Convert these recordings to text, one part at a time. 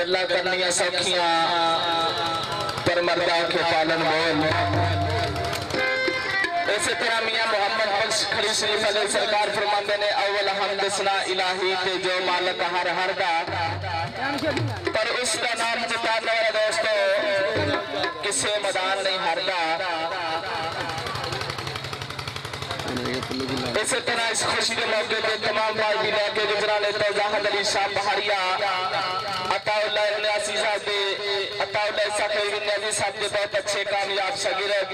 गल्ला करनिया सौखियां पर मर्दा के पालन बोल। इसी तरह मियां मोहम्मद बख्श खड़ी शरीफ अलैहि सरकार फरमाते ने अव्वल हमद सना इलाही के जो मालिक हर हर दा, पर उसका नाम जिताने वाला दोस्तों किसे मैदान नहीं हारदा। इसी तरह इस खुशी के मौके पे तमाम पार्टी लेके गुजरा लेते जाहिद अली शाह पहाड़िया अताउल्लाह इब्न अजीज साहब के अताउल्लाह साहब इब्न अजीज साहब के बहुत अच्छे कामयाब शागिर्द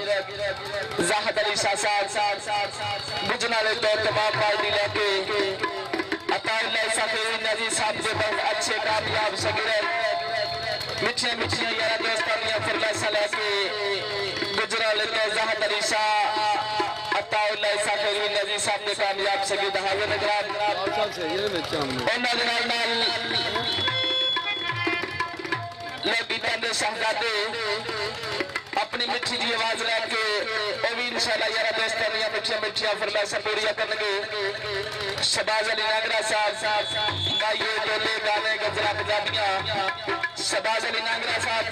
जाहिद अली शाह साहब गुजरा लेते तमाम पार्टी लेके अताउल्लाह साहब इब्न अजीज साहब के बहुत अच्छे कामयाब शागिर्द मिठिया मिठिया यारा दोस्तों ने फरमाइश लेके गुजरा लेते जाहिद अली शाह अताउल्लाह साहब इब्न अजीज साहब के कामयाब शागिर्द हाजिर निगरान उन्हां दे नाल बीतन दे शहजादे अपनी मिठी जी आवाज लेके वो भी इंशाल्लाह यारा दोस्तों ने मिठिया मिठिया फरमाइश पूरी करनगे। शहबाज अली नागरा साहब गाइए टोले गाने गजरा पंजाबियां शहबाज अली नागरा साहब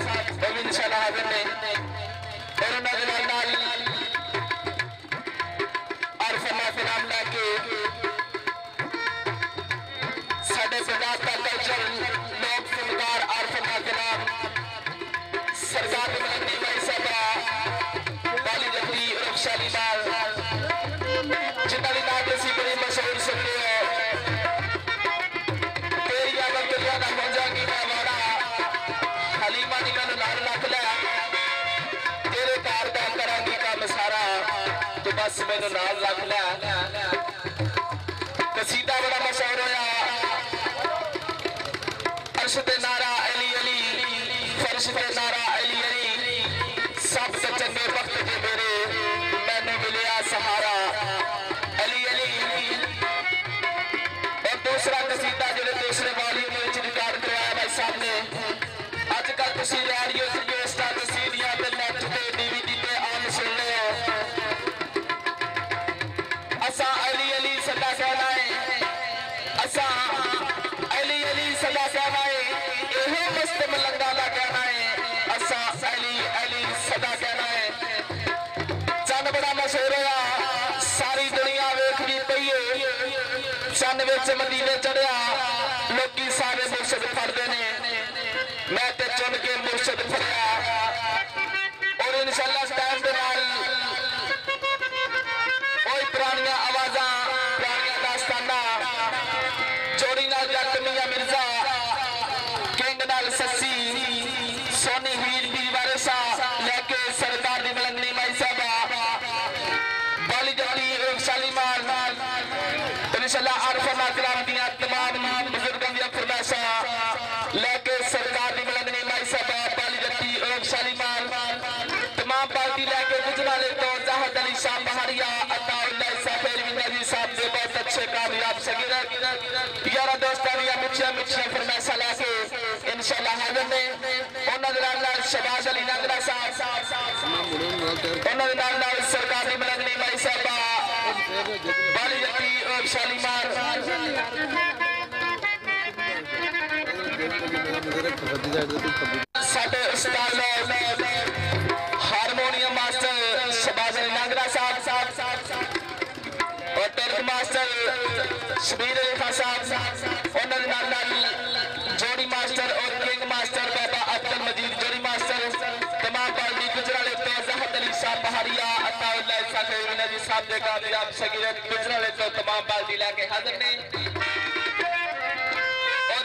वो भी इंशाल्लाह हाजिर ने और उन्हां दे नाल फिल्म लेके साढ़े पंजाब का कल्चर लोक फनकार आरफना फिल्म सरकार भाई साहब बाली जफ्ती शाली लाल जिन्हों की नाम असी बड़ी मशहूर सुनते हो तेरी वक्त ज्यादा पहुंचागी मैं वाड़ा हलीमा नी मैं नाल रख लिया तेरे कार का करांगी काम सारा तो बस मैनू नाल रख लिया। कसीदा बड़ा मशहूर होया अर्श ते नारा अली अली फर्श ते नारा अली अली सब तो चंगे वक्त के मेरे मैनू मिलिया सहारा अली अली। और दूसरा कसीदा जो दूसरे वॉल्यूम में रिकॉर्ड करवाया भाई साहब ने अजकल तुसी रेडियो ते कैसेटां ते सीडीआं ते नेट ते डीवीडी ते आम सुनने हो असा अली अली सदा कहना है असा अली अली सदा कहना है एहो मस्त मलंगा दा कहना है असा अली अली सदा कहना है। चंद बड़ा मशहूर होया सारी दुनिया वेखदी पई है चंद विच मदीने चढ़िया लोकी सारे मुर्शद फड़दे ने मैं ते चुन के मुर्शद फड़िया और इंशाअल्लाह टाइम दे नाल पुरानिया आवाजा पुरानिया दास्ताना जोड़ी नाल जट मियां मिर्जा किंग नाल सस्सी सोनी हीर दी वारिसा लेके सरकार दी मलंगनी माई साहबा बाली जफ्ती शालीमार इंशाअल्लाह आरफा कलाम दियां तमाम बुजुर्गों दी फरमाइशा लेके सरकार दी मलंगनी माई साहबा बाली जफ्ती शालीमार तमाम पार्टी लेके गुजरा ले तो जाहिद अली शाह पहाड़िया साहब के बहुत अच्छे कामयाब शागिर्द यारा दोस्तों ने मिठिया मिठिया फरमाइशा लेके इंशाअल्लाह हाजिर ने उन्हां दे नाल शहबाज अली नागरा साहब उन्हां दे नाल सरकार दी मलंगनी माई साहबा बाली जफ्ती शालीमार साडे उस्ताद हारमोनियम मास्टर शहबाज अली नागरा साहब और टर्क मास्टर शबीर रेखा साहब जोड़ी मास्टर और किंग मास्टर बाबा अब्दुल मजीद जोड़ी मास्टर तमाम पार्टी गुजरा लेते जाहिद अली शाह पहाड़िया अताउल्लाह साहब इब्न अजीज साहब के कामयाब शागिर्द गुजरा लेते तमाम पार्टी लेके हाजिर ने और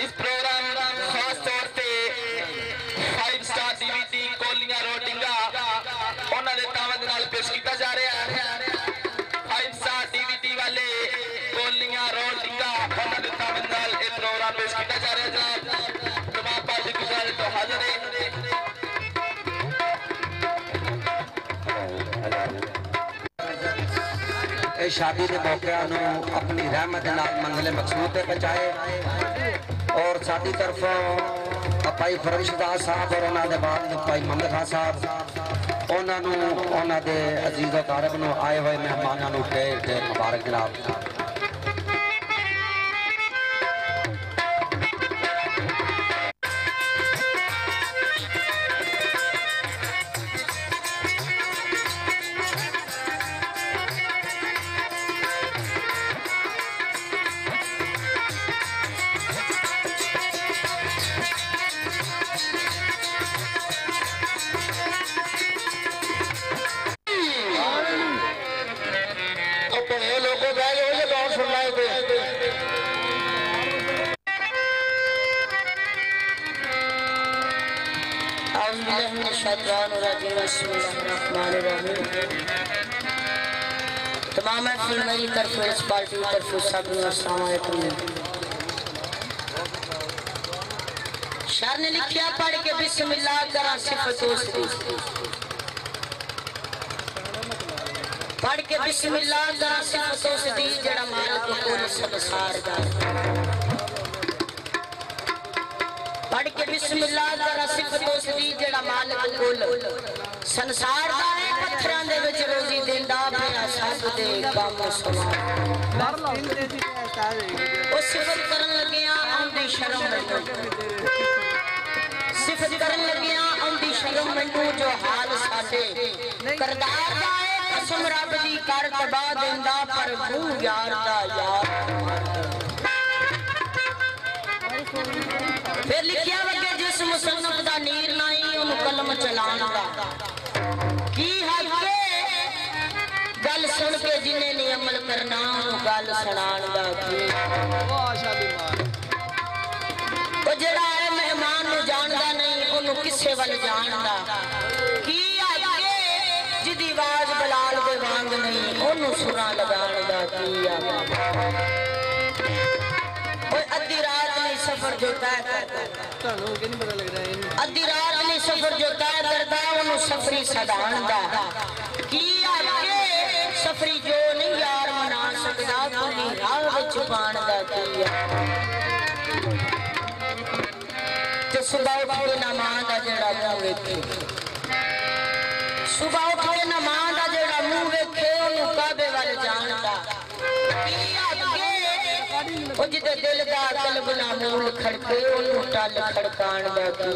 इस प्रोग्राम खास तौर पे 5 स्टार डीवीडी कोलियां रोटिंगा उन्हां दे तावत नाल पेश किया जा रहा है। 5 स्टार डीवीडी वाले कोलियां रोटिंगा उन्हां दे तावत नाल ये प्रोग्राम पेश किया जा रहा है। जनाब तमाम पार्टी गुजारे तो हाजिर है। शादी के मौके अपनी रहमत मंजिल मकसूद तक पहुंचाए और साडी तरफों भाई फरमशदास साहब और उन्होंने बाद भाई मोहम्मद खान साहब उन्होंने अजीज़ो तारब नूं आए हुए मेहमानों को ढेर ढेर मुबारक जनाब। तमाम महफिल मेरी तरफ इस पार्टी की तरफ सब अस्सलाम वालेकुम। शार ने लिखिया पढ़ के बिस्मिल्लाह करा सिफत उसदी, पढ़ के बिस्मिल्लाह करा सिफत उसदी जड़ा मालिक कुल संसार दा। पढ़ के बिस्मिल्लाह करा सिफत उसदी जड़ा मालिक कुल संसार दा है। पत्थरां दे विच रोजी देंदा पिया सब दे काम सवार। ओ सिफत करन लगिया आंदी शर्म मैनू, सिफत करन लगिया आंदी शर्म मैनू जो हाल साडे करदार दा है। कसम रब दी कर तबा देंदा पर भू यार दा यार। फिर लिखिया वगे जिस मुसन्नफ दा नीर नाई उन कलम चलान दा की हक गल सुन के जिन्हें नहीं अमल करना गल सुनान दा की। ओ जेड़ा है मेहमान नु जानदा नहीं ओनु किसे वल जानदा की आगे जिदी आवाज बलाल दे वांग नहीं ओनु सुरा लगान दा की। ओए अद्धी रात नहीं सफर जो तय करदा तानू कि नहीं पता लग रहा है। अद्धी रात नहीं सफर जो तय करदा ओनु सफरी सदान दा की आगे सफरी जो नहीं यार मना सकदा कोई राह विच पाण दा की। ते सुबह उठ के नमाज़ दा जेड़ा मुंह वेखे, सुबह उठ के नमाज़ दा जेड़ा मुंह वेखे ओनु काबे वल जानदा की आगे। ओ जिदे दिल दा कल्ब ना मूल खड़के ओनु टल खड़काण दा की।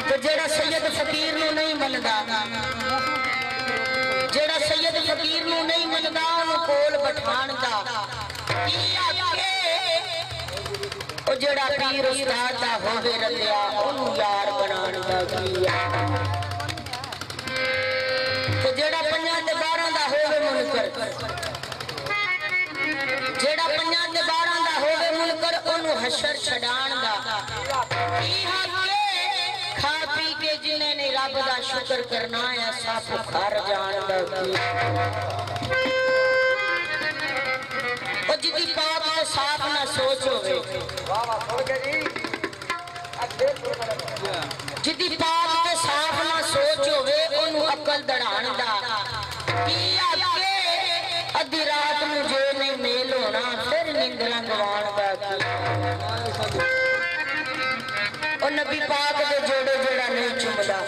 तो जेड़ा सैयद फकीर नु नहीं मनदा, जेड़ा सैयद फकीर नु नहीं मनदा ओनु कोल बिठाण दा की आगे। ओ जेड़ा पीर उस्ताद दा होवे रलिया ओनु यार बनाण दा की। तो जेड़ा पंजां ते 12 दा होवे मुनकर, जेड़ा पंजां ते 12 दा होवे मुनकर ओनु हशर छडाण दा की हाके। खा पी के जिन्हें ने रब दा शुक्र करना है सब घर जान दा की। ओ जिदी पाप ते साफ ना सोच होवे, जिदी पाप ते साफ ना सोच होवे ओनु अकल दड़ाण दा की आगे। अद्धी रात नु जे नहीं मेल होना फिर निंदरा गवाण दा की। ओ नबी पाक दे जोड़े जेड़ा नहीं चुमदा,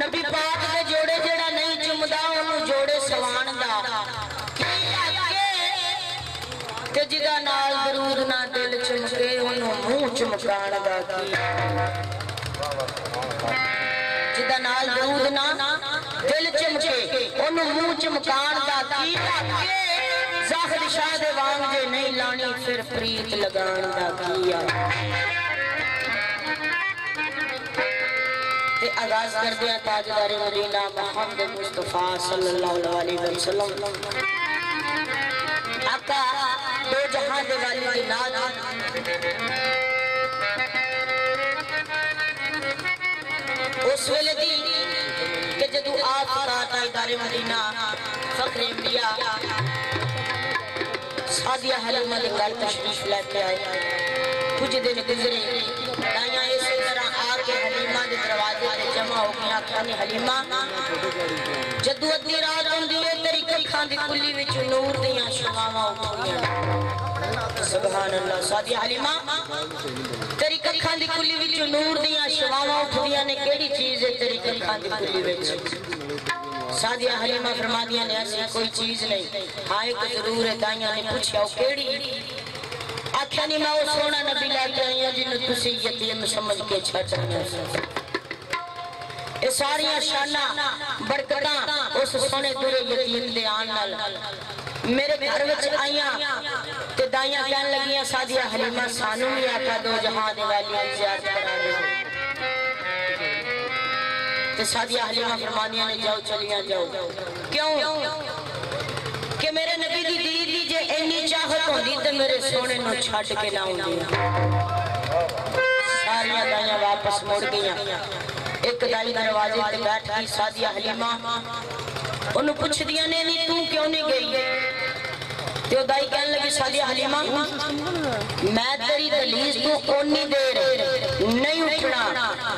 नबी पाक दे जोड़े जेड़ा नहीं चुमदा ओनु जोड़े सवाण दा की आगे। ते जिदा नाल दरूद ना दिल चमके ओनु मुंह चमकाण दा की। जिदा नाल दरूद ना दिल चमके ओनु मुंह चमकाण दा की आगे। ज़ाहिद शाह दे वांग जे नहीं लानी फिर प्रीत लगाण दा की। ते आगाज कर दिया ताजदारे मदीना मोहम्मद मुस्तफा सल्लल्लाहु अलैहि वसल्लम। आका दो जहां दे वाली दी नाद उस वेले दी कि जदू आप ताजदारे मदीना फखरे अंबिया सादिया हलीमा दे घर तशरीफ लेके आए। कुछ दिन गुजरे दाइया इसी तरह आके हलीमा दे दरवाजे ते जमा हो गया। आखिया हलीमा जदू अद्धी रात होंदी है तेरी अखां दी कुल्ली विच नूर दियां शमावां उठदियां। सुभान अल्लाह। सादिया हलीमा तेरी अखां दी कुल्ली विच नूर दियां शमावां उठदियां ने केड़ी चीज है तेरी अखां दी कुल्ली विच? सादिया हलीमा फरमादियां ने ऐसी कोई चीज नहीं। हाँ एक जरूर है। दाइया ने पूछा केड़ी? आख्या नहीं मैं वो सोना नबी लैके आई हूं जिन्हें तुसी यतीम समझ के छड़ रहे हो। ये सारियां शाना बरकतां उस सोने दुरे यतीम दे आन नाल मेरे घर विच आईयां। ते दाइयां कहन लगियां सादिया हलीमा सानू भी आका दो जहां दे वाली ज़ियारत करा दे। ते सादिया हलीमा फरमादियां ने जाओ चलियां जाओ। क्यों कि मेरे नबी दी दीदी जे इन्नी चाहत होंदी ते मेरे सोने नु छड़ के ना आउंदी। दाइयां वापस मुड़ गईयां। एक दाई दरवाजे ते बैठ गई सादिया हलीमा, ओनू पुछदियां ने नी तू क्यों नहीं गई? ते दाई कहने लगी सादिया हलीमा मैं तेरी दहलीज तो ओनी देर नहीं उठना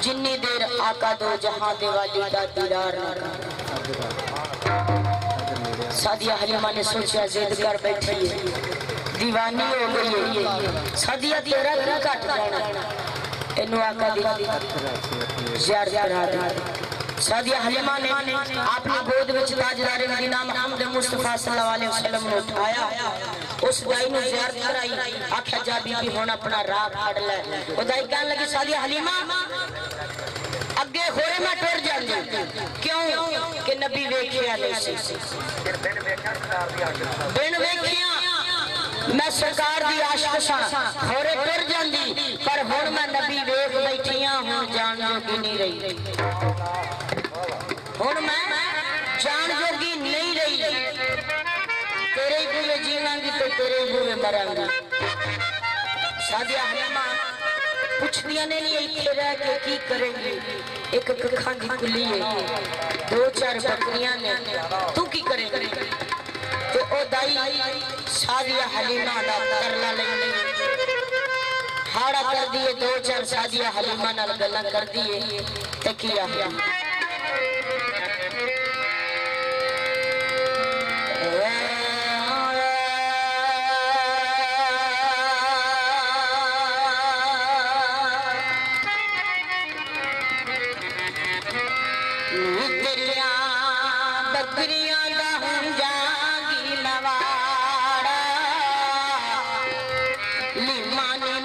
जिन्नी देर आका दो जहां दे वाली दा दीदार ना कर। सादिया हलीमा ने सोचा जिद कर बैठी है, दीवानी हो गई है, सादिया तेरा क्यों घट जाना, इन्हू आका दी ज़ियारत करा दे। सादिया हलीमा ने अपनी गोद विच ताजदार मदीना मुहम्मद मुस्तफा सल्लल्लाहु अलैहि वसल्लम ने उठाया, उस दाई ने ज़ियारत कराई, आख्या जा बीबी हुण अपना राह फड़ ले। ओ दाई कहने लगी सादिया हलीमा अगे होरे मैं टुर जांदी, क्यों कि नबी वेखिया नहीं सी, बिन वेखिया मैं सरकार दी आशिक सां, होरे टुर जांदी, पर हुण मैं नबी वेख बैठिया हुण जान जोगी नहीं रही, हुण मैं जान जोगी नहीं रही, तेरे ही बूहे जीवांगी तो तेरे ही बूहे मरांगी। सादिया हलीमा पुछदियां ने नहीं इत्थे रह के की करेंगी, एक कखां दी कुली है, 2-4 बकरियां ने, तू की करेंगी? ते ओ दाई सादिया हलीमा दा तरला लैंदी, हाड़ा कर दिए, 2-4 सादिया हलीमा नाल गल्लां कर दिए ते किया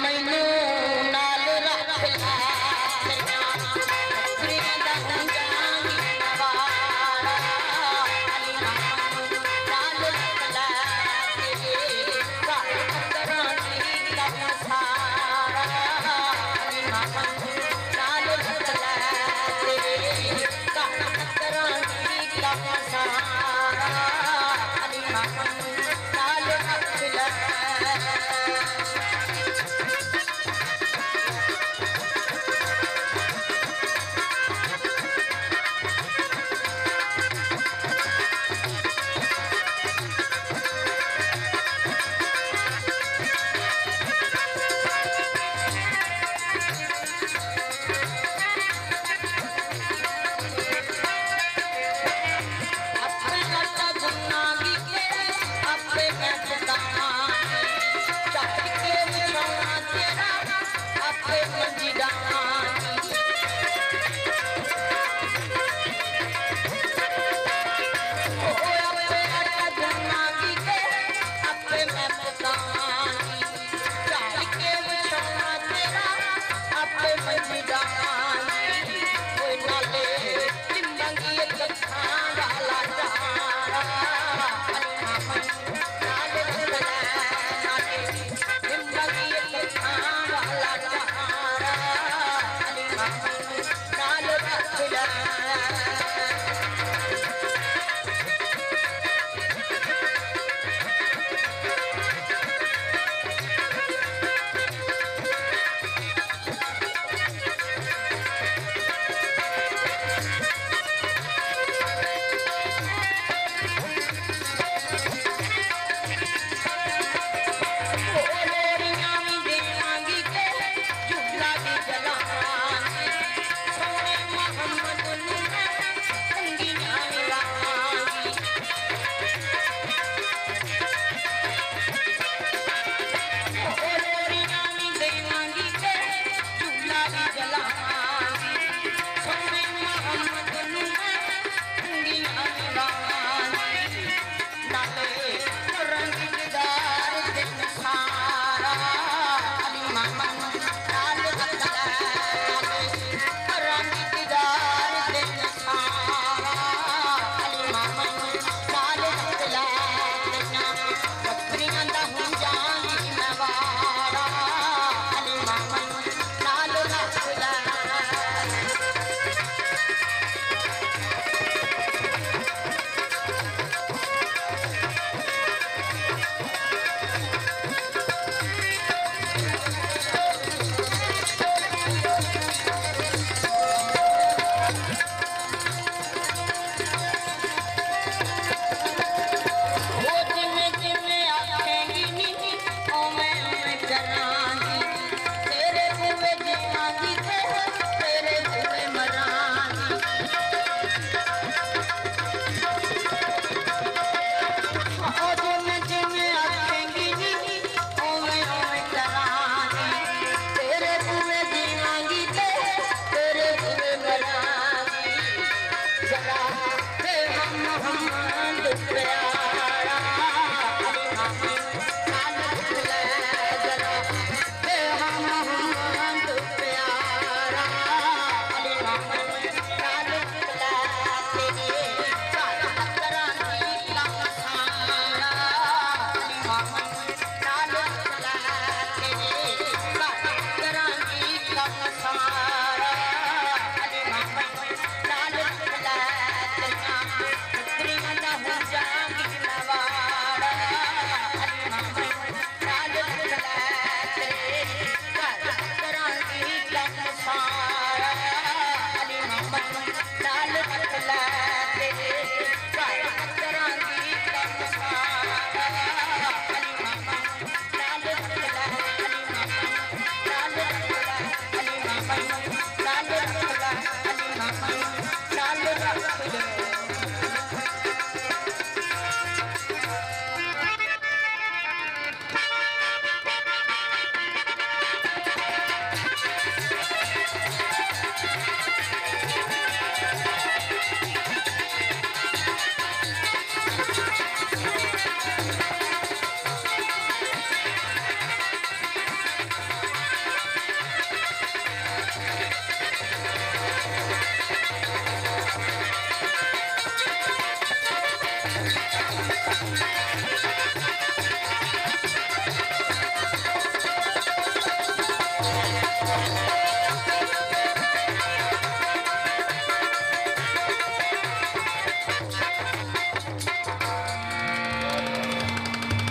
मैनू नाल रख ला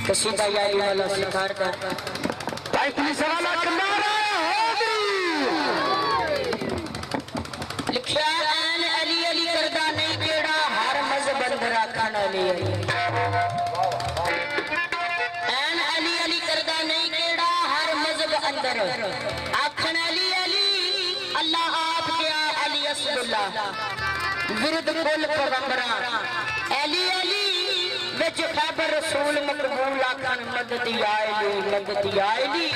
कसीदा यारी वाला शिकार का भाई पुलिस वाला किनारा लिखिया ऐन अली अली करदा नहीं केड़ा हर मजहब अंदर आखन अली अली ऐन अली अली करदा नहीं केड़ा हर मजहब अंदर आखन अली अली अल्लाह आप क्या अली असदुल्लाह विरद कुल पैगंबरा अली अली विच खैबर रसूल मकबूल आखन मदद आएली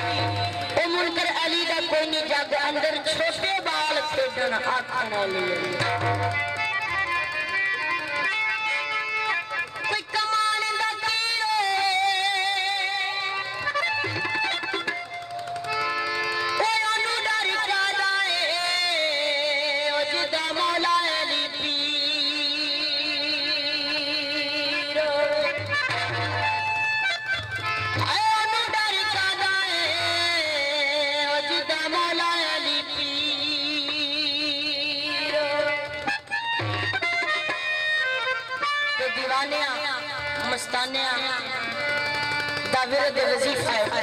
ओ मुनकर अली दा कोई नहीं जग अंदर छोटे बाल खेडन आखन अली कोई कमान दा कीड़े ओ अनु डर कादा ए ओ जिदा मौला अली पीर अनु डर कादा ए ओ जिदा मौला अली पीर ते दीवानिया मस्तानिया दा विरद वजीफा है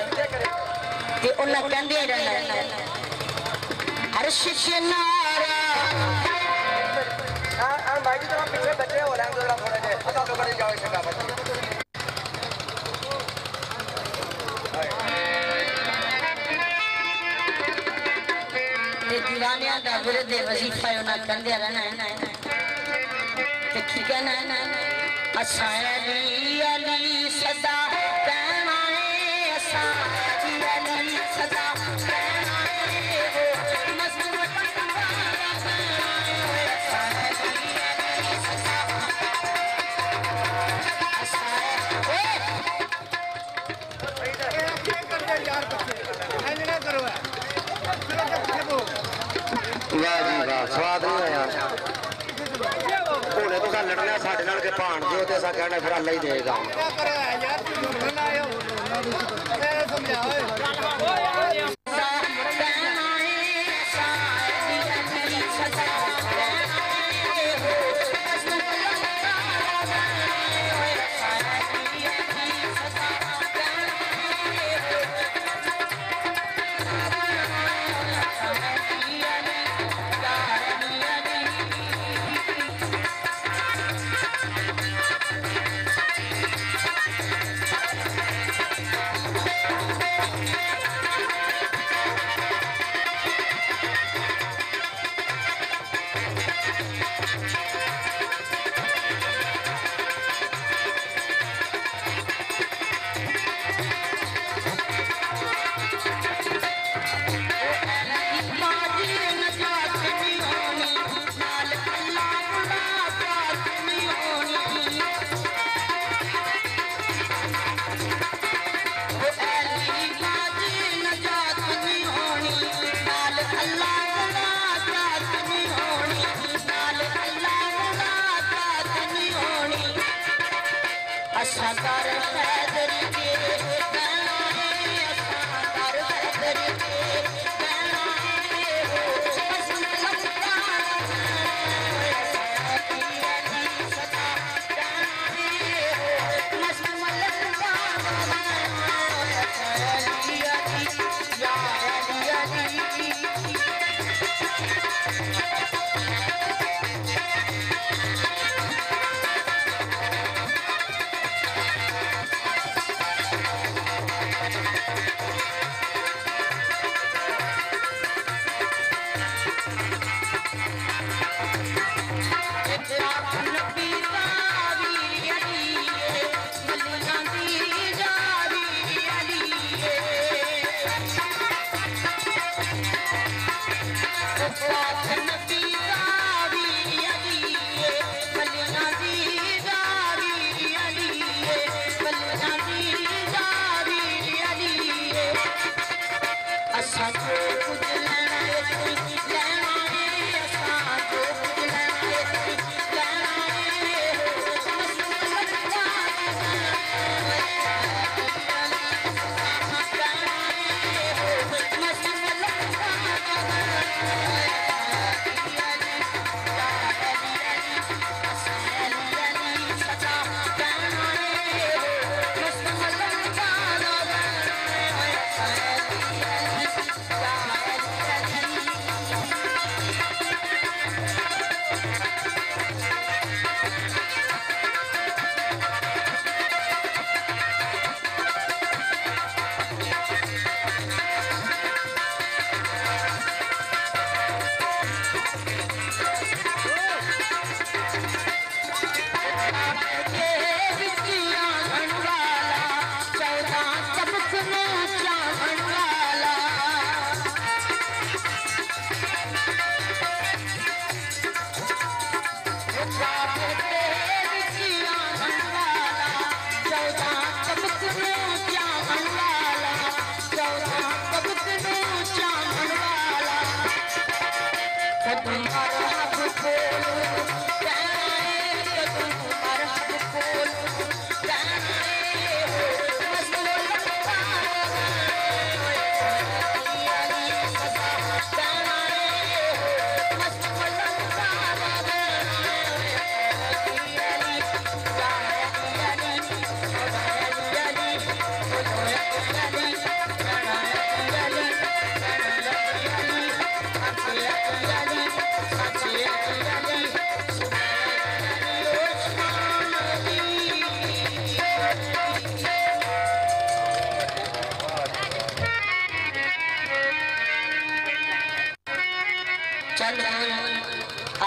ते उन्हें कहंदे रहना अर्श नारा हां भाई जी थोड़ा पीछे बच्चे हो रहे हैं थोड़ा जे पता तो बड़ी जाओ इसका बच्चे ते दीवानिया दा विरद वजीफा उन्हें कहंदे रहना ते की कहना है असा अली अली सदा कहना है असा अली सदा कहना है वो मस्त मटका वाह जी वाह स्वाद नहीं आया घोड़े तो लड़ना साढ़े नाल के भाण दिओ ते असां कहना फिर अल्लाह ही देगा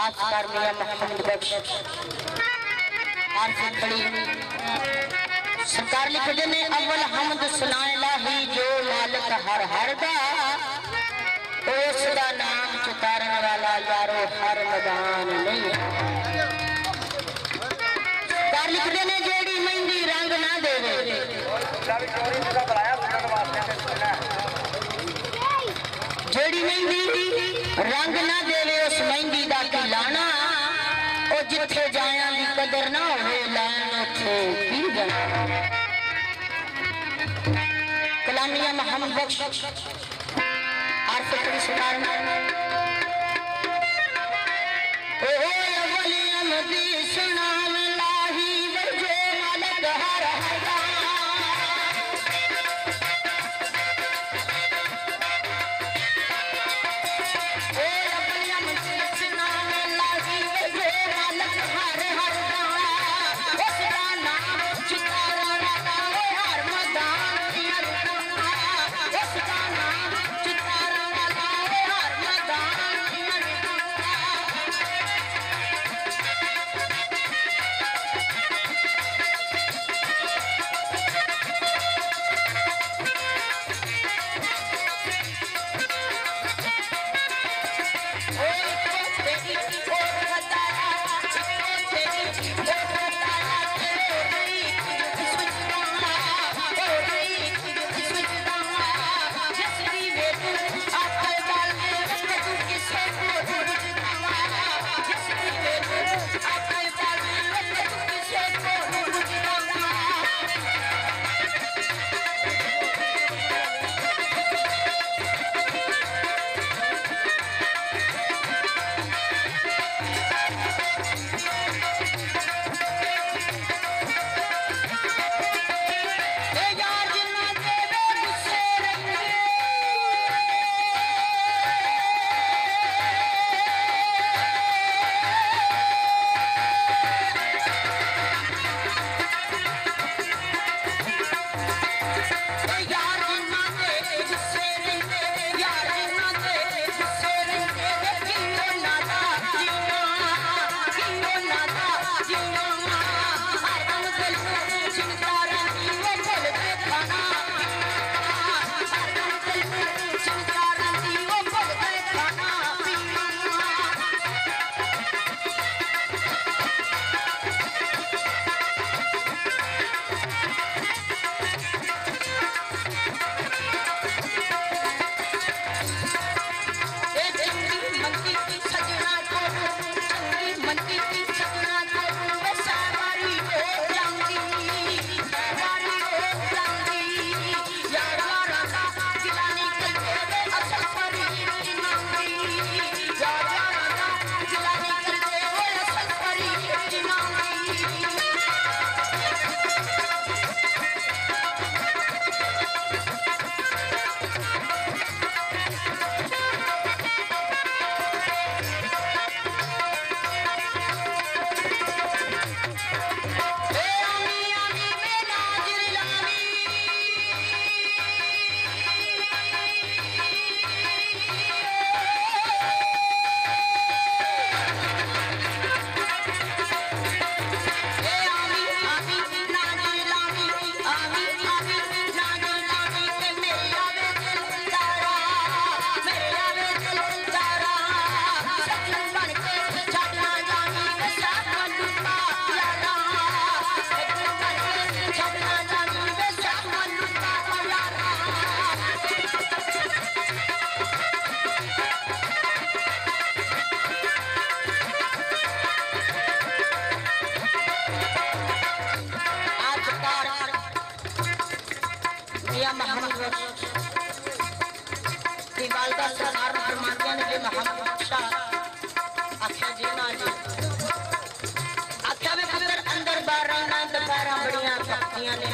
आसकार मियां मोहम्मद बख्श आरसी खड़ी सरकार लिखते ने अव्वल हमद सुनाए लाही जो मालिक हर हर दा उसका नाम चुतारन वाला यारो हर मैदान नहीं सरकार लिखते ने जेड़ी मेहंदी रंग ना देवे जेड़ी मेहंदी रंग ना देवे उस मेहंदी दा की लाना ओ जिथे जाया दी कदर ना होवे लैन उथे की जाना कलामिया मोहम्मद बख्श आरफ खड़ी सरकार ओ अवली अमदी सुनाम लाही वजे मालिक हर हर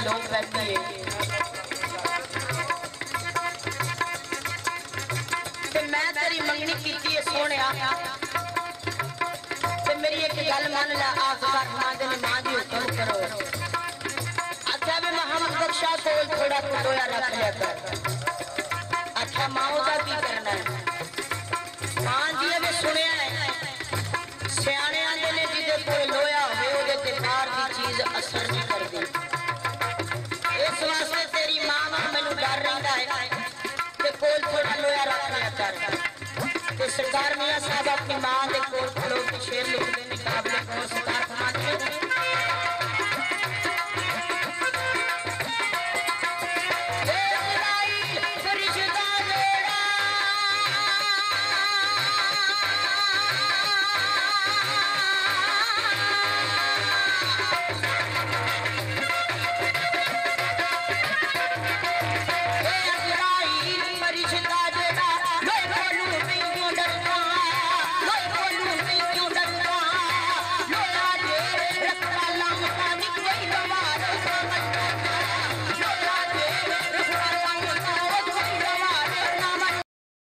लोग बैठे मैं तेरी मंगनी की सोने मेरी एक गल मान ला आखिर मां दी हुक्म करो अच्छा भी मोहम्मद बख्शा को थोड़ा कुटोया रख लिया कर अच्छा माओ का की करना है मां जी ने सुने सरदार मियां साहब अपनी मां के कोल खलो के शेर लिखते